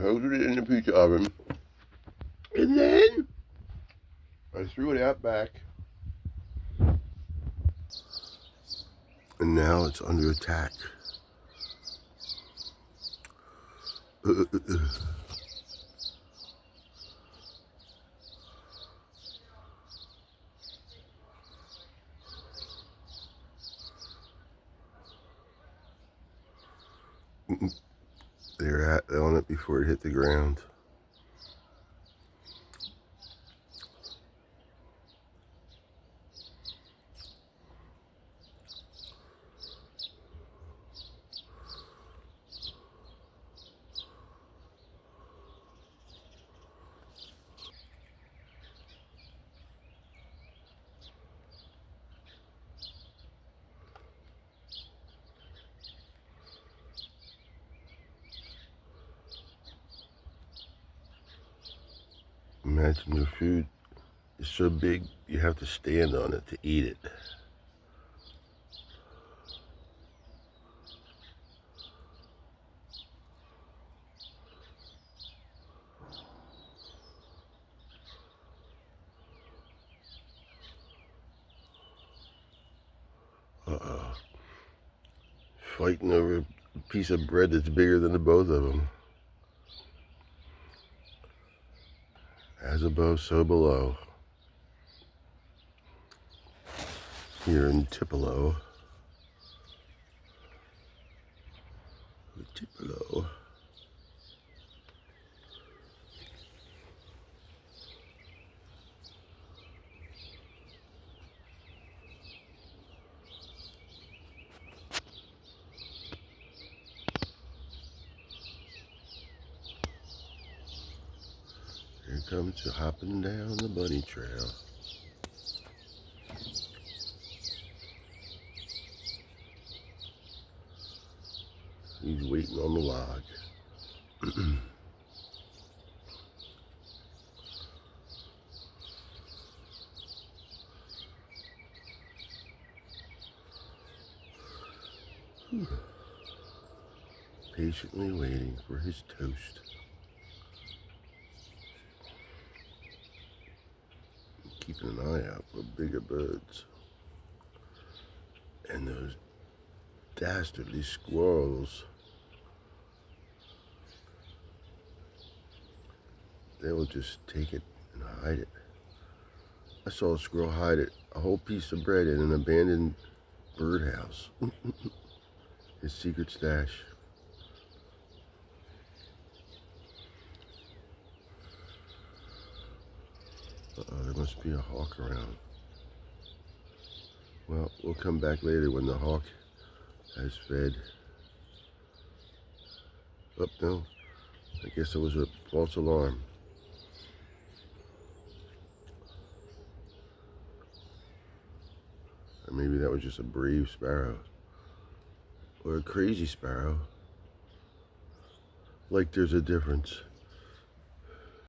toasted it in the pizza oven. And then I threw it out back. And now it's under attack. They're on it before it hit the ground. Imagine your food is so big you have to stand on it to eat it. Uh-oh. Fighting over a piece of bread that's bigger than the both of them. As above, so below. Here in Tupelo. Tupelo. Here comes you hopping down the bunny trail. He's waiting on the log. Patiently waiting for his toast. Keeping an eye out for bigger birds. And those dastardly squirrels. They will just take it and hide it. I saw a squirrel hide it, a whole piece of bread in an abandoned birdhouse. His secret stash. Uh-oh, there must be a hawk around. Well, we'll come back later when the hawk has fed. Oh, no. I guess it was a false alarm. Or maybe that was just a brave sparrow. Or a crazy sparrow. Like there's a difference.